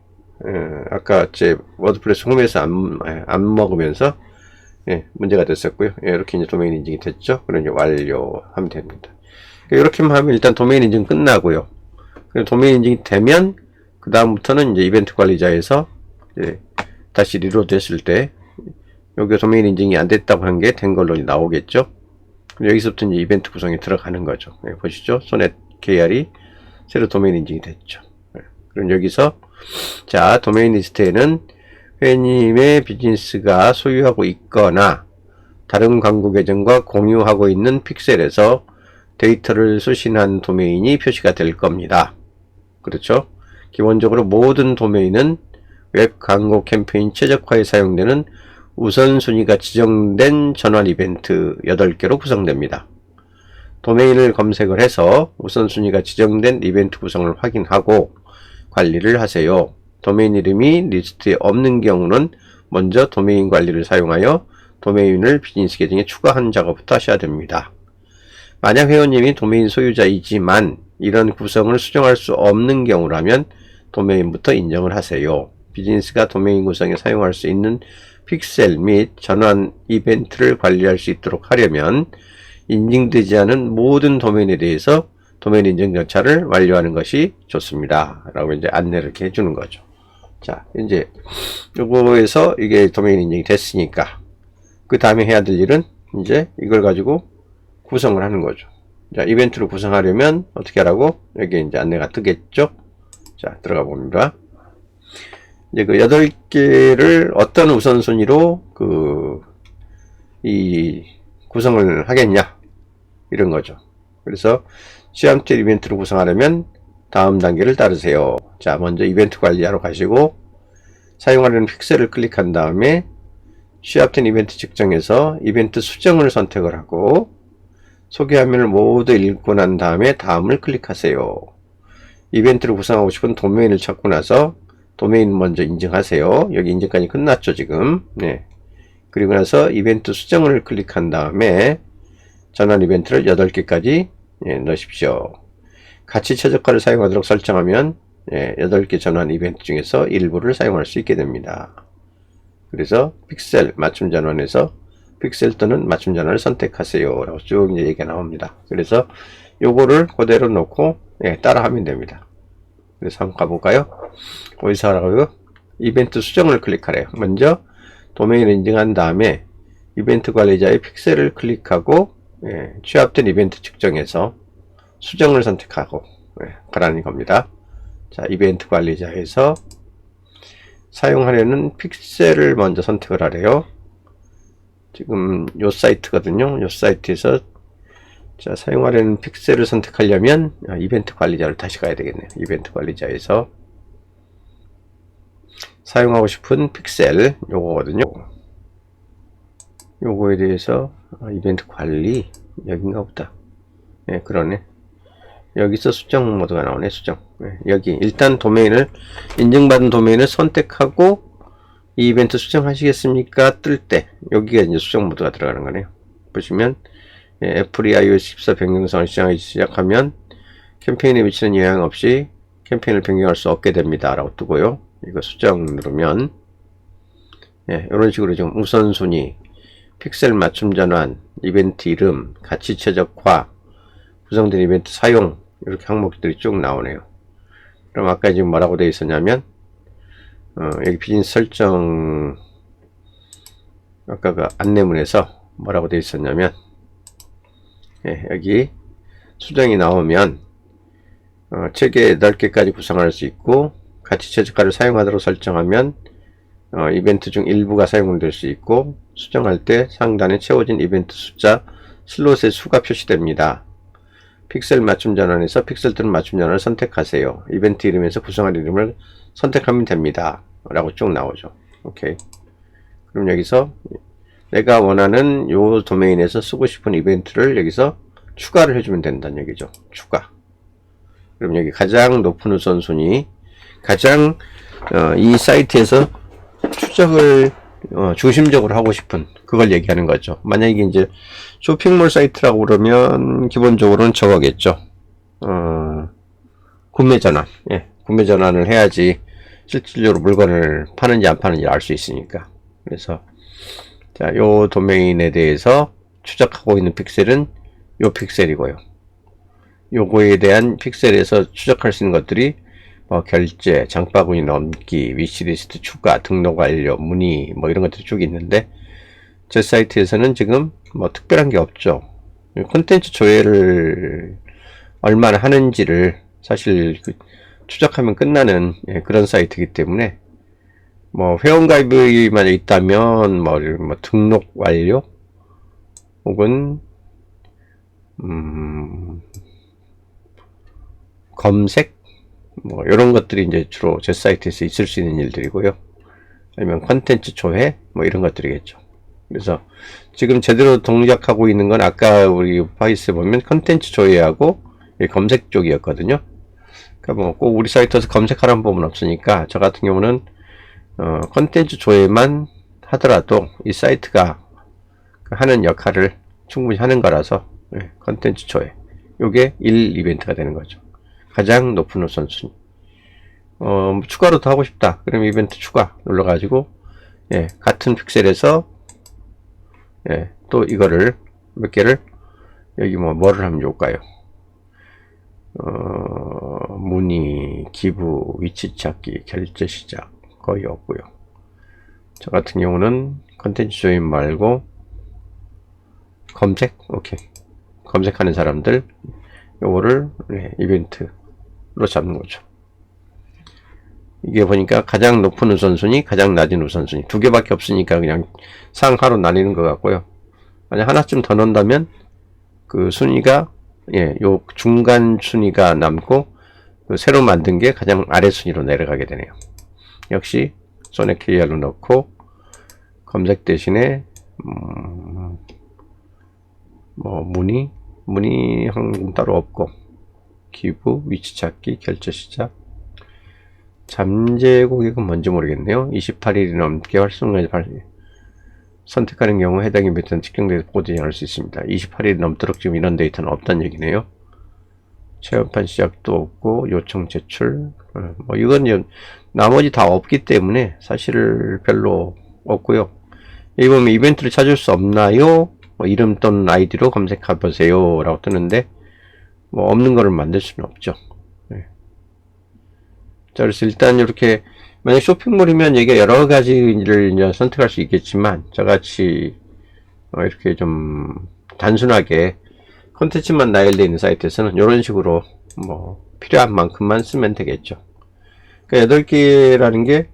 아까 제 워드프레스 홈에서 안 먹으면서, 예, 문제가 됐었고요. 예, 이렇게 이제 도메인 인증이 됐죠. 그럼 이제 완료하면 됩니다. 이렇게만 하면 일단 도메인 인증 끝나고요. 도메인 인증이 되면 그 다음부터는 이제 이벤트 관리자에서, 예, 다시 리로드 했을 때 여기 도메인 인증이 안 됐다고 한 게 된 걸로 나오겠죠. 여기서부터 이제 이벤트 구성에 들어가는 거죠. 예, 보시죠. 소넷 KR이 새로 도메인 인증이 됐죠. 예, 그럼 여기서 자, 도메인 리스트에는 회원님의 비즈니스가 소유하고 있거나 다른 광고 계정과 공유하고 있는 픽셀에서 데이터를 수신한 도메인이 표시가 될 겁니다. 그렇죠? 기본적으로 모든 도메인은 웹 광고 캠페인 최적화에 사용되는 우선순위가 지정된 전환 이벤트 8개로 구성됩니다. 도메인을 검색을 해서 우선순위가 지정된 이벤트 구성을 확인하고 관리를 하세요. 도메인 이름이 리스트에 없는 경우는 먼저 도메인 관리를 사용하여 도메인을 비즈니스 계정에 추가하는 작업부터 하셔야 됩니다. 만약 회원님이 도메인 소유자이지만 이런 구성을 수정할 수 없는 경우라면 도메인부터 인정을 하세요. 비즈니스가 도메인 구성에 사용할 수 있는 픽셀 및 전환 이벤트를 관리할 수 있도록 하려면 인증되지 않은 모든 도메인에 대해서 도메인 인증 절차를 완료하는 것이 좋습니다. 라고 이제 안내를 이렇게 해주는 거죠. 자, 이제 요거에서 이게 도메인 인증이 됐으니까 그 다음에 해야 될 일은 이제 이걸 가지고 구성을 하는 거죠. 자, 이벤트를 구성하려면 어떻게 하라고? 여기 이제 안내가 뜨겠죠? 자, 들어가 봅니다. 이제 그 8개를 어떤 우선순위로 이 구성을 하겠냐? 이런 거죠. 그래서 취합된 이벤트를 구성하려면 다음 단계를 따르세요. 자, 먼저 이벤트 관리하러 가시고 사용하려는 픽셀을 클릭한 다음에 취합된 이벤트 측정에서 이벤트 수정을 선택을 하고 소개 화면을 모두 읽고 난 다음에 다음을 클릭하세요. 이벤트를 구성하고 싶은 도메인을 찾고 나서 도메인 먼저 인증하세요. 여기 인증까지 끝났죠, 지금. 네. 그리고 나서 이벤트 수정을 클릭한 다음에 전환 이벤트를 8개까지 넣으십시오. 가치 최적화를 사용하도록 설정하면 8개 전환 이벤트 중에서 일부를 사용할 수 있게 됩니다. 그래서 픽셀 맞춤 전환에서 픽셀 또는 맞춤 전환을 선택하세요 라고 쭉 이제 얘기가 나옵니다. 그래서 요거를 그대로 놓고 따라 하면 됩니다. 그래서 한번 가볼까요? 어디서 하라고요? 이벤트 수정을 클릭하래요. 먼저 도메인을 인증한 다음에 이벤트 관리자의 픽셀을 클릭하고 취합된 이벤트 측정에서 수정을 선택하고 가라는 겁니다. 자, 이벤트 관리자에서 사용하려는 픽셀을 먼저 선택을 하래요. 지금 요 사이트거든요. 요 사이트에서 자, 사용하려는 픽셀을 선택하려면 이벤트 관리자를 다시 가야 되겠네요. 이벤트 관리자에서 사용하고 싶은 픽셀 요거거든요. 요거에 대해서 이벤트 관리 여긴가 보다. 네, 그러네. 여기서 수정 모드가 나오네. 수정. 여기 일단 도메인을 인증받은 도메인을 선택하고 이 이벤트 수정하시겠습니까? 뜰 때 여기가 이제 수정 모드가 들어가는 거네요. 보시면 애플이 iOS 14 변경성을 시작하기 시작하면 캠페인에 미치는 영향 없이 캠페인을 변경할 수 없게 됩니다. 라고 뜨고요. 이거 수정 누르면 이런 식으로 지금 우선순위, 픽셀 맞춤 전환, 이벤트 이름, 가치 최적화, 구성된 이벤트 사용 이렇게 항목들이 쭉 나오네요. 그럼 아까 지금 뭐라고 되어 있었냐면 여기 비즈니스 설정 아까 그 안내문에서 뭐라고 되어 있었냐면, 여기 수정이 나오면 최대 8개까지 구성할 수 있고, 같이 최저가를 사용하도록 설정하면 이벤트 중 일부가 사용될 수 있고, 수정할 때 상단에 채워진 이벤트 숫자 슬롯의 수가 표시됩니다. 픽셀 맞춤 전환에서 픽셀 또는 맞춤 전환을 선택하세요. 이벤트 이름에서 구성할 이름을 선택하면 됩니다. 라고 쭉 나오죠. 오케이. 그럼 여기서 내가 원하는 요 도메인에서 쓰고 싶은 이벤트를 여기서 추가를 해주면 된다는 얘기죠. 추가. 그럼 여기 가장 높은 우선순위, 가장 이 사이트에서 추적을 중심적으로 하고 싶은 그걸 얘기하는 거죠. 만약에 이제 쇼핑몰 사이트라고 그러면 기본적으로는 저거겠죠. 구매 전환. 구매 전환을 해야지 실질적으로 물건을 파는지 안 파는지 알 수 있으니까. 그래서 자, 요 도메인에 대해서 추적하고 있는 픽셀은 요 픽셀이고요. 요거에 대한 픽셀에서 추적할 수 있는 것들이 뭐 결제, 장바구니 넘기, 위시리스트 추가, 등록 완료, 문의 뭐 이런 것들이 쭉 있는데, 제 사이트에서는 지금 뭐 특별한 게 없죠. 콘텐츠 조회를 얼마나 하는지를 사실 추적하면 끝나는 그런 사이트이기 때문에, 뭐 회원가입이 만약 있다면 뭐 등록 완료 혹은 검색 뭐 이런 것들이 이제 주로 제 사이트에서 있을 수 있는 일들이고요. 아니면 콘텐츠 조회 뭐 이런 것들이겠죠. 그래서 지금 제대로 동작하고 있는 건 아까 우리 파이스에 보면 콘텐츠 조회하고 검색 쪽이었거든요. 그러니까 뭐 꼭 우리 사이트에서 검색하라는 법은 없으니까 저 같은 경우는 콘텐츠 조회만 하더라도 이 사이트가 하는 역할을 충분히 하는 거라서 콘텐츠 조회 요게 1 이벤트가 되는 거죠. 가장 높은 우선순위. 추가로 더 하고 싶다. 그럼 이벤트 추가 눌러가지고, 같은 픽셀에서, 또 이거를, 몇 개를, 여기 뭐를 하면 좋을까요? 문의, 기부, 위치 찾기, 결제 시작. 거의 없고요. 저 같은 경우는 컨텐츠 조인 말고, 검색? 오케이. 검색하는 사람들, 요거를, 이벤트로 잡는 거죠. 이게 보니까 가장 높은 우선순위, 가장 낮은 우선순위 두 개밖에 없으니까 그냥 상하로 나뉘는 것 같고요. 만약 하나쯤 더 넣는다면 그 순위가 요 중간 순위가 남고 그 새로 만든 게 가장 아래 순위로 내려가게 되네요. 역시 소넥 KR로 넣고 검색 대신에 뭐 문의 항금 따로 없고 기부, 위치 찾기, 결제 시작. 잠재 고객은 뭔지 모르겠네요. 28일이 넘게 활성화해서 선택하는 경우 해당 이벤트는 측정돼서 보지 않을 수 있습니다. 28일이 넘도록 지금 이런 데이터는 없다는 얘기네요. 체험판 시작도 없고 요청 제출 뭐 이건 나머지 다 없기 때문에 사실 별로 없고요. 여기 보면 이벤트를 찾을 수 없나요? 뭐 이름 또는 아이디로 검색해 보세요 라고 뜨는데 뭐 없는 거를 만들 수는 없죠. 자, 그래서 일단 이렇게 만약 쇼핑몰이면 이게 여러 가지를 이제 선택할 수 있겠지만 저같이 이렇게 좀 단순하게 콘텐츠만 나열되어 있는 사이트에서는 이런 식으로 뭐 필요한 만큼만 쓰면 되겠죠. 그러니까 8개라는 게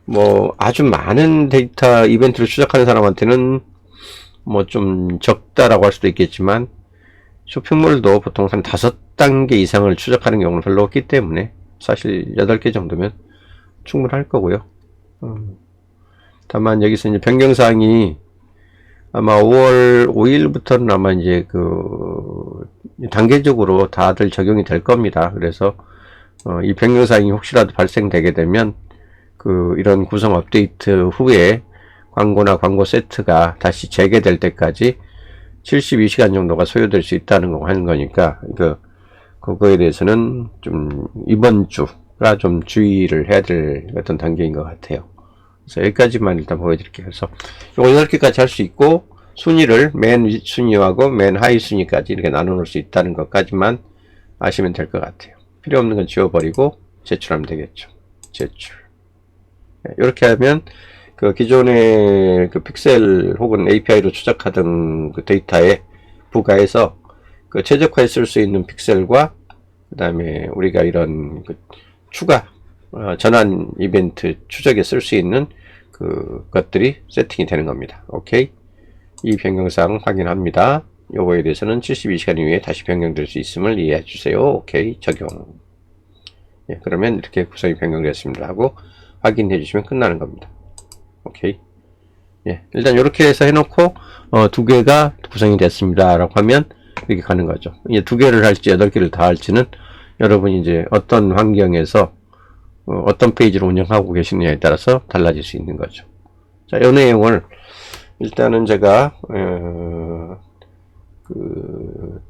뭐 아주 많은 데이터 이벤트를 추적하는 사람한테는 뭐 좀 적다라고 할 수도 있겠지만 쇼핑몰도 보통 한 5단계 이상을 추적하는 경우는 별로 없기 때문에 사실 8개 정도면 충분할 거고요. 다만 여기서 이제 변경사항이 아마 5월 5일부터는 아마 이제 단계적으로 다들 적용이 될 겁니다. 그래서 이 변경사항이 혹시라도 발생되게 되면 이런 구성 업데이트 후에 광고나 광고 세트가 다시 재개될 때까지 72시간 정도가 소요될 수 있다는 거 하는 거니까 그거에 대해서는 좀 이번 주가 좀 주의를 해야 될 어떤 단계인 것 같아요. 그래서 여기까지만 일단 보여드릴게요. 그래서 요거 8개까지 할 수 있고 순위를 맨 위 순위하고 맨 하위 순위까지 이렇게 나눠 놓을 수 있다는 것까지만 아시면 될 것 같아요. 필요 없는 건 지워버리고 제출하면 되겠죠. 제출. 이렇게 하면 그 기존의 그 픽셀 혹은 API로 추적하던 그 데이터에 부가해서 그 최적화에 쓸 수 있는 픽셀과 그 다음에 우리가 이런 그 추가 전환 이벤트 추적에 쓸 수 있는 그 것들이 세팅이 되는 겁니다. 오케이. 이 변경사항 확인합니다. 요거에 대해서는 72시간 이후에 다시 변경될 수 있음을 이해해 주세요. 오케이. 적용. 예, 그러면 이렇게 구성이 변경됐습니다 하고 확인해 주시면 끝나는 겁니다. 오케이. 예, 일단 이렇게 해서 해놓고 두 개가 구성이 됐습니다 라고 하면 이렇게 가는 거죠. 이제 두 개를 할지 8개를 다 할지는 여러분이 이제 어떤 환경에서 어떤 페이지를 운영하고 계시느냐에 따라서 달라질 수 있는 거죠. 자, 이 내용을 일단은 제가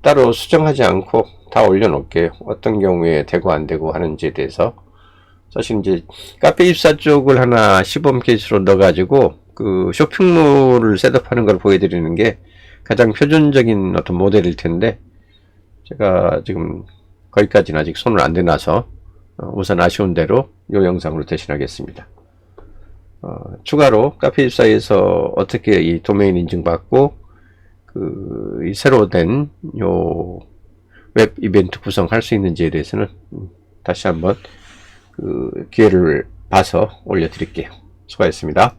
따로 수정하지 않고 다 올려놓을게요. 어떤 경우에 되고 안 되고 하는지에 대해서. 사실 이제 카페24 쪽을 하나 시범 케이스로 넣어가지고 그 쇼핑몰을 셋업하는 걸 보여드리는 게 가장 표준적인 어떤 모델일 텐데, 제가 지금 거기까지는 아직 손을 안 대놔서 우선 아쉬운 대로 이 영상으로 대신하겠습니다. 추가로 카페24에서 어떻게 이 도메인 인증받고 이 새로 된 요 웹 이벤트 구성할 수 있는지에 대해서는 다시 한번 기회를 봐서 올려드릴게요. 수고하셨습니다.